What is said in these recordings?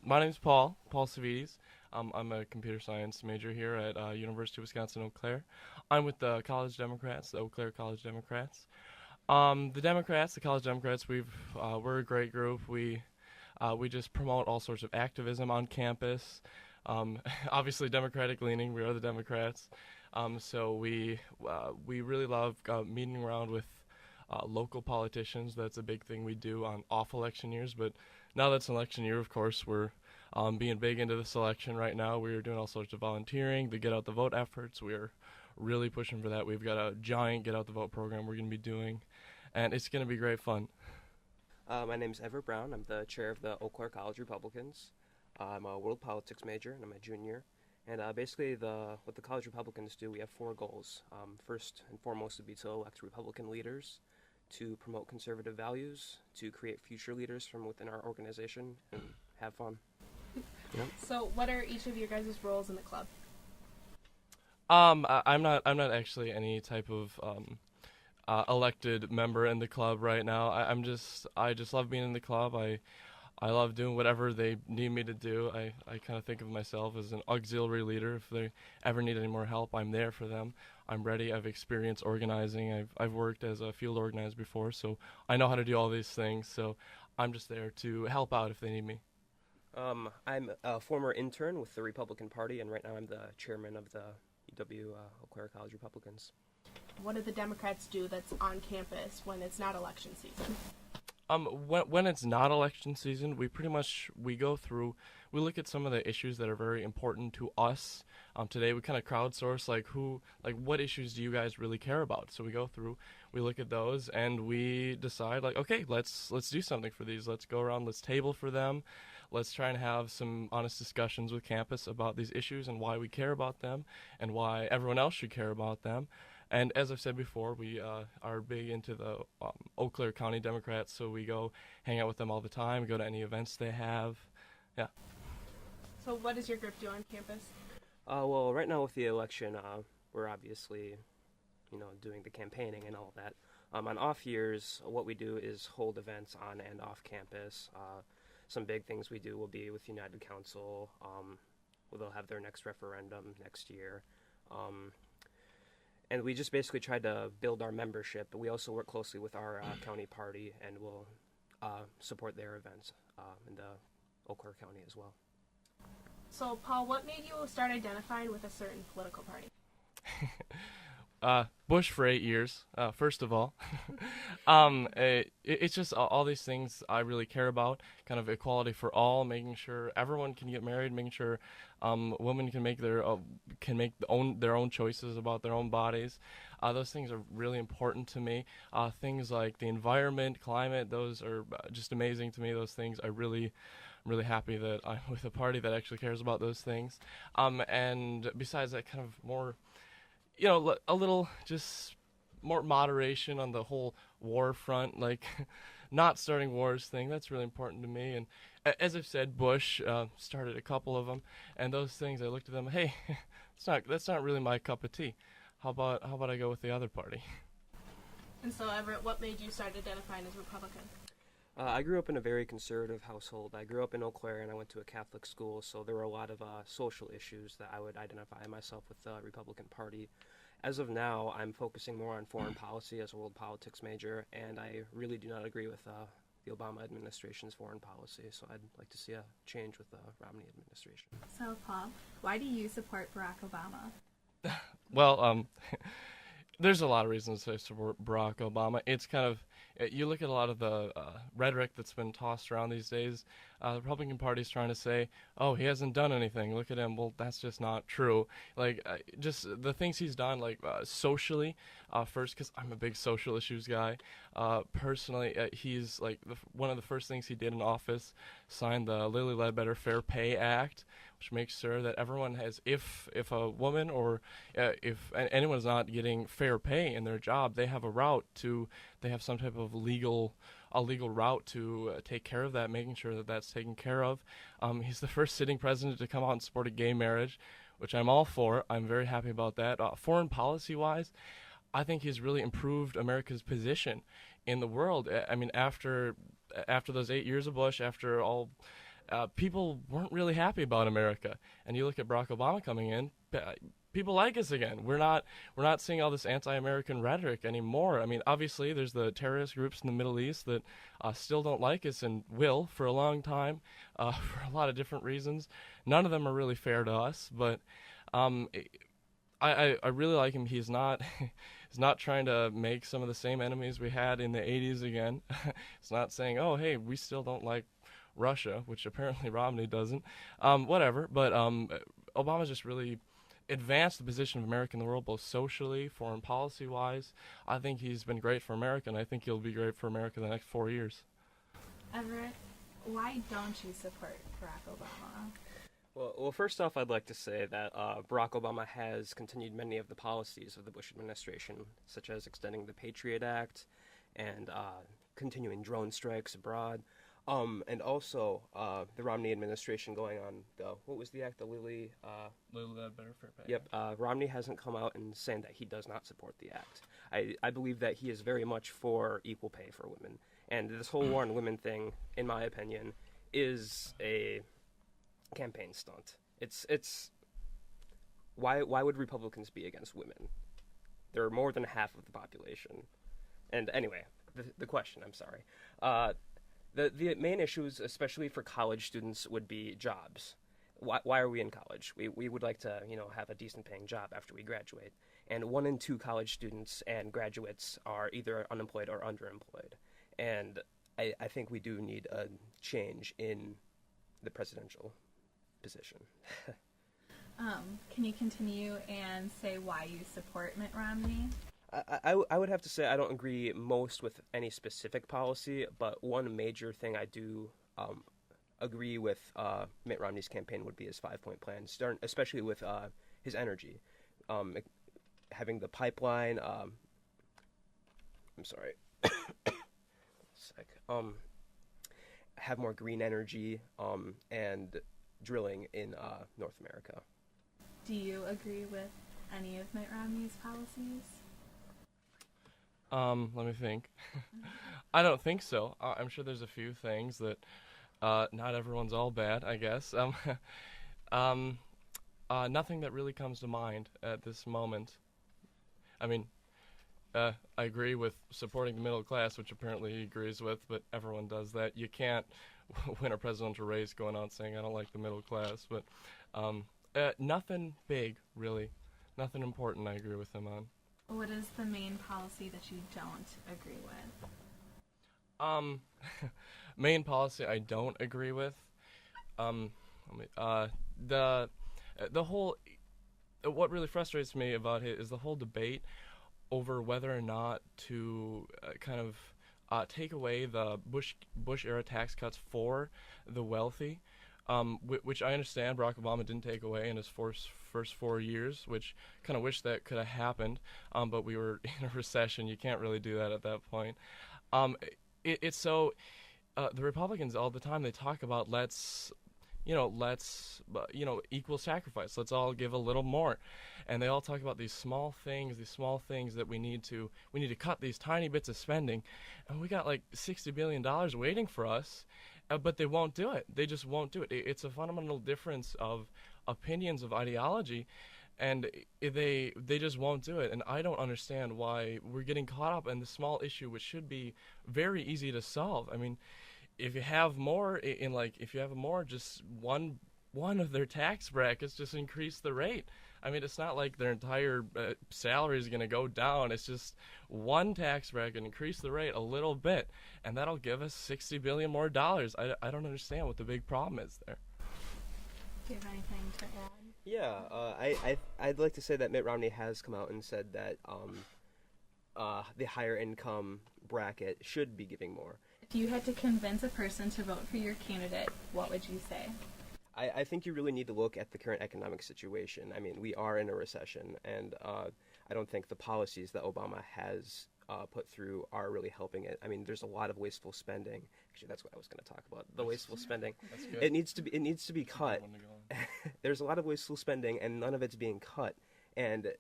My name's Paul Savides. I'm a computer science major here at University of Wisconsin Eau Claire. I'm with the College Democrats, the Eau Claire College Democrats. The College Democrats, we're a great group. We just promote all sorts of activism on campus. Obviously, Democratic leaning. We are the Democrats. So we really love meeting around with local politicians. That's a big thing we do on off election years. But now that's an election year, of course, we're being big into this election right now. We're doing all sorts of volunteering, the get out the vote efforts. We're really pushing for that. We've got a giant get out the vote program we're going to be doing, and it's going to be great fun. My name is Everett Brown. I'm the chair of the Eau Claire College Republicans. I'm a world politics major, and I'm a junior. And basically, what the college Republicans do, we have four goals. First and foremost would be to elect Republican leaders, to promote conservative values, to create future leaders from within our organization, and have fun. Yep. So, what are each of your guys' roles in the club? I'm not actually any type of elected member in the club right now. I just love being in the club. I love doing whatever they need me to do. I kind of think of myself as an auxiliary leader. If they ever need any more help, I'm there for them. I'm ready. I've experienced organizing. I've worked as a field organizer before, so I know how to do all these things. So I'm just there to help out if they need me. I'm a former intern with the Republican Party, and right now I'm the chairman of the UW Eau Claire College Republicans. What do the Democrats do that's on campus when it's not election season? When it's not election season, we go through, we look at some of the issues that are very important to us. Today we kind of crowdsource what issues do you guys really care about? So we go through, we look at those, and we decide okay, let's do something for these. Let's go around, let's table for them. Let's try and have some honest discussions with campus about these issues and why we care about them and why everyone else should care about them. And as I've said before, we are big into the Eau Claire County Democrats, so we go hang out with them all the time, go to any events they have. Yeah. So, what does your group do on campus? Well, right now with the election, we're obviously, doing the campaigning and all that. On off years, what we do is hold events on and off campus. Some big things we do will be with United Council. They'll have their next referendum next year. And we just basically tried to build our membership, but we also work closely with our county party, and we'll support their events in the Eau Claire County as well. So, Paul, what made you start identifying with a certain political party? Bush for 8 years, first of all. It's just all these things I really care about, kind of equality for all, making sure everyone can get married, making sure women can make their own choices about their own bodies. Those things are really important to me. Things like the environment, climate, those are just amazing to me. Those things I'm really happy that I'm with a party that actually cares about those things. And besides that, kind of more, a little just more moderation on the whole war front, like not starting wars thing. That's really important to me. And as I've said, Bush started a couple of them, and those things I looked at them. Hey, that's not really my cup of tea. How about I go with the other party? And so, Everett, what made you start identifying as Republican? I grew up in a very conservative household. I grew up in Eau Claire, and I went to a Catholic school, so there were a lot of social issues that I would identify myself with the Republican Party. As of now, I'm focusing more on foreign policy as a world politics major, and I really do not agree with the Obama administration's foreign policy, so I'd like to see a change with the Romney administration. So, Paul, why do you support Barack Obama? Well, there's a lot of reasons to support Barack Obama. It's kind of, you look at a lot of the rhetoric that's been tossed around these days. The Republican Party is trying to say, oh, he hasn't done anything. Look at him. Well, that's just not true. Just the things he's done, socially, first, because I'm a big social issues guy. Personally, he's one of the first things he did in office, signed the Lilly Ledbetter Fair Pay Act, which makes sure that everyone has, if a woman or if anyone's not getting fair pay in their job, they have they have some type of legal route to take care of that, making sure that that's taken care of. He's the first sitting president to come out and support a gay marriage, which I'm all for. I'm very happy about that. Foreign policy-wise, I think he's really improved America's position in the world. I mean, after those 8 years of Bush, after all people weren't really happy about America. And you look at Barack Obama coming in, people like us again. We're not seeing all this anti-American rhetoric anymore. I mean, obviously, there's the terrorist groups in the Middle East that still don't like us and will for a long time, for a lot of different reasons. None of them are really fair to us, but I really like him. He's not he's not trying to make some of the same enemies we had in the 80s again. It's not saying, oh, hey, we still don't like Russia, which apparently Romney doesn't. Whatever, but Obama's just really advanced the position of America in the world, both socially, foreign policy-wise. I think he's been great for America, and I think he'll be great for America the next 4 years. Everett, why don't you support Barack Obama? Well, first off, I'd like to say that Barack Obama has continued many of the policies of the Bush administration, such as extending the Patriot Act and continuing drone strikes abroad. And also the Romney administration going on what was the act, the Lilly? Little that better for pay. Yep. Romney hasn't come out and saying that he does not support the act. I believe that he is very much for equal pay for women. And this whole war on women thing, in my opinion, is a campaign stunt. It's why would Republicans be against women? They're more than half of the population. And anyway, the question, I'm sorry. The main issues, especially for college students, would be jobs. Why are we in college? We would like to, have a decent paying job after we graduate. And 1 in 2 college students and graduates are either unemployed or underemployed. And I think we do need a change in the presidential position. Can you continue and say why you support Mitt Romney? I would have to say I don't agree most with any specific policy, but one major thing I do agree with Mitt Romney's campaign would be his 5-point plan, especially with his energy. Having the pipeline, I'm sorry, have more green energy and drilling in North America. Do you agree with any of Mitt Romney's policies? Let me think. I don't think so. I'm sure there's a few things that not everyone's all bad, I guess. Nothing that really comes to mind at this moment. I mean, I agree with supporting the middle class, which apparently he agrees with, but everyone does that. You can't win a presidential race going on saying I don't like the middle class, but nothing big, really. Nothing important I agree with him on. What is the main policy that you don't agree with? Main policy I don't agree with. The whole. What really frustrates me about it is the whole debate over whether or not to take away the Bush era tax cuts for the wealthy. Which I understand Barack Obama didn't take away in his first 4 years, which kind of wish that could have happened, but we were in a recession. You can't really do that at that point. It's so the Republicans all the time, they talk about let's equal sacrifice. Let's all give a little more, and they all talk about these small things that we need to cut these tiny bits of spending, and we got like $60 billion waiting for us. But they won't do it. They just won't do it. It's a fundamental difference of opinions, of ideology, and they just won't do it. And I don't understand why we're getting caught up in the small issue, which should be very easy to solve. I mean, if you have more just one of their tax brackets, just increase the rate. I mean, it's not like their entire salary is going to go down. It's just one tax bracket, increase the rate a little bit, and that'll give us $60 billion more dollars. I don't understand what the big problem is there. Do you have anything to add? Yeah, I'd like to say that Mitt Romney has come out and said that the higher income bracket should be giving more. If you had to convince a person to vote for your candidate, what would you say? I think you really need to look at the current economic situation. I mean, we are in a recession, and I don't think the policies that Obama has put through are really helping it. I mean, there's a lot of wasteful spending. Actually, that's what I was going to talk about. The wasteful spending. That's good. It needs to be cut. There's a lot of wasteful spending, and none of it's being cut. And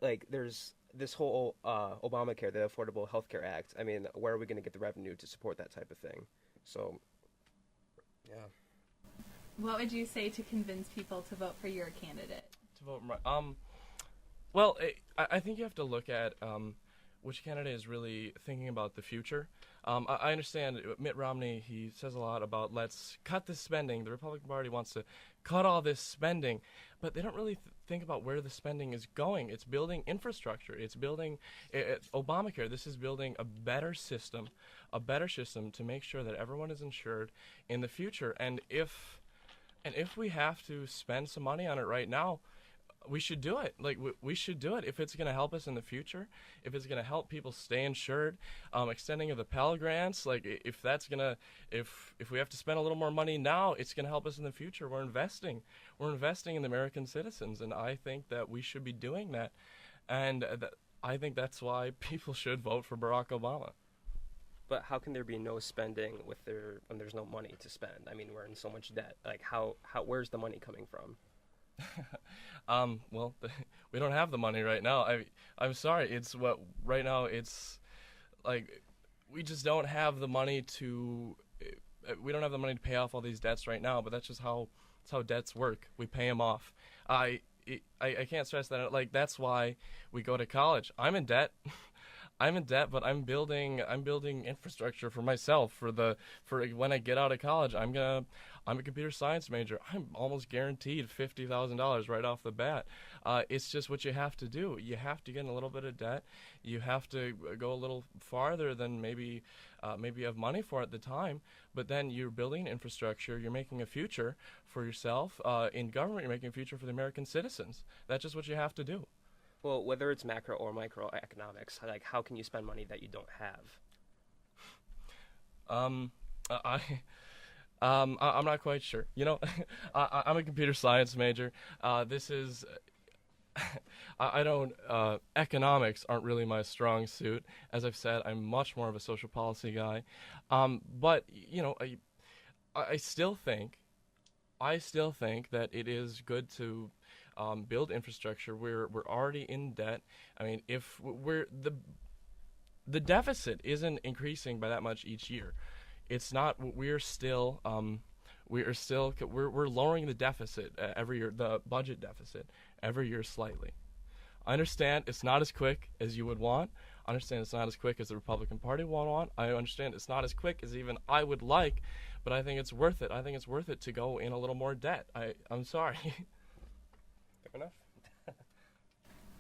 like, there's this whole Obamacare, the Affordable Health Care Act. I mean, where are we going to get the revenue to support that type of thing? So, yeah. What would you say to convince people to vote for your candidate? To vote, well, I think you have to look at which candidate is really thinking about the future. I understand Mitt Romney, he says a lot about let's cut the spending. The Republican Party wants to cut all this spending, but they don't really think about where the spending is going. It's building infrastructure. It's building Obamacare. This is building a better system to make sure that everyone is insured in the future. And if we have to spend some money on it right now, we should do it. Like, we should do it if it's going to help us in the future, if it's going to help people stay insured. Extending of the Pell Grants, like, if that's going to, if we have to spend a little more money now, it's going to help us in the future. We're investing in the American citizens, and I think that we should be doing that. And I think that's why people should vote for Barack Obama. But how can there be no spending when there's no money to spend? I mean, we're in so much debt. Like, where's the money coming from? Well, we don't have the money right now. I'm sorry. Right now it's like we just don't have the money to. We don't have the money to pay off all these debts right now. But that's just how debts work. We pay them off. I can't stress that. Like, that's why we go to college. I'm in debt. I'm in debt, but I'm building infrastructure for myself for when I get out of college. I'm a computer science major. I'm almost guaranteed $50,000 right off the bat. It's just what you have to do. You have to get in a little bit of debt. You have to go a little farther than maybe you have money for at the time. But then you're building infrastructure. You're making a future for yourself. In government, you're making a future for the American citizens. That's just what you have to do. Well, whether it's macro or microeconomics, like, how can you spend money that you don't have? I'm not quite sure. You know, I'm a computer science major. Economics aren't really my strong suit. As I've said, I'm much more of a social policy guy. But, you know, I still think that it is good to build infrastructure. We're already in debt. I mean, if the deficit isn't increasing by that much each year. It's not. We're lowering the deficit every year, the budget deficit every year slightly. I understand it's not as quick as you would want. I understand it's not as quick as the Republican Party would want. I understand it's not as quick as even I would like, but I think it's worth it. I think it's worth it to go in a little more debt. I'm sorry. Fair enough.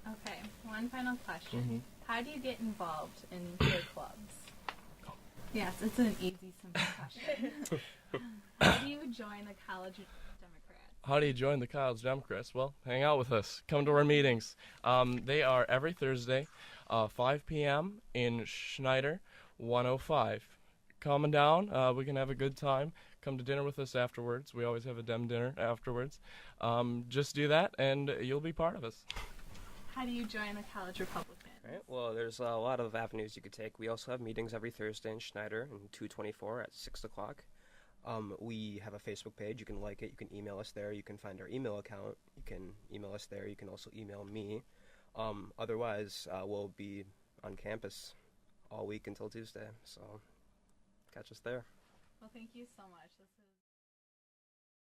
Okay, one final question. Mm-hmm. How do you get involved in your clubs? Yes, it's an easy, simple question. How do you join the College Democrats? How do you join the College Democrats? Well, hang out with us. Come to our meetings. They are every Thursday, 5 p.m. in Schneider, 105. Come on down. We can have a good time. Come to dinner with us afterwards. We always have a Dem dinner afterwards. Just do that, and you'll be part of us. How do you join the College Republicans? Right. Well, there's a lot of avenues you could take. We also have meetings every Thursday in Schneider in 224 at 6 o'clock. We have a Facebook page. You can like it. You can email us there. You can find our email account. You can email us there. You can also email me. Otherwise, we'll be on campus all week until Tuesday. So catch us there. Well, thank you so much. This is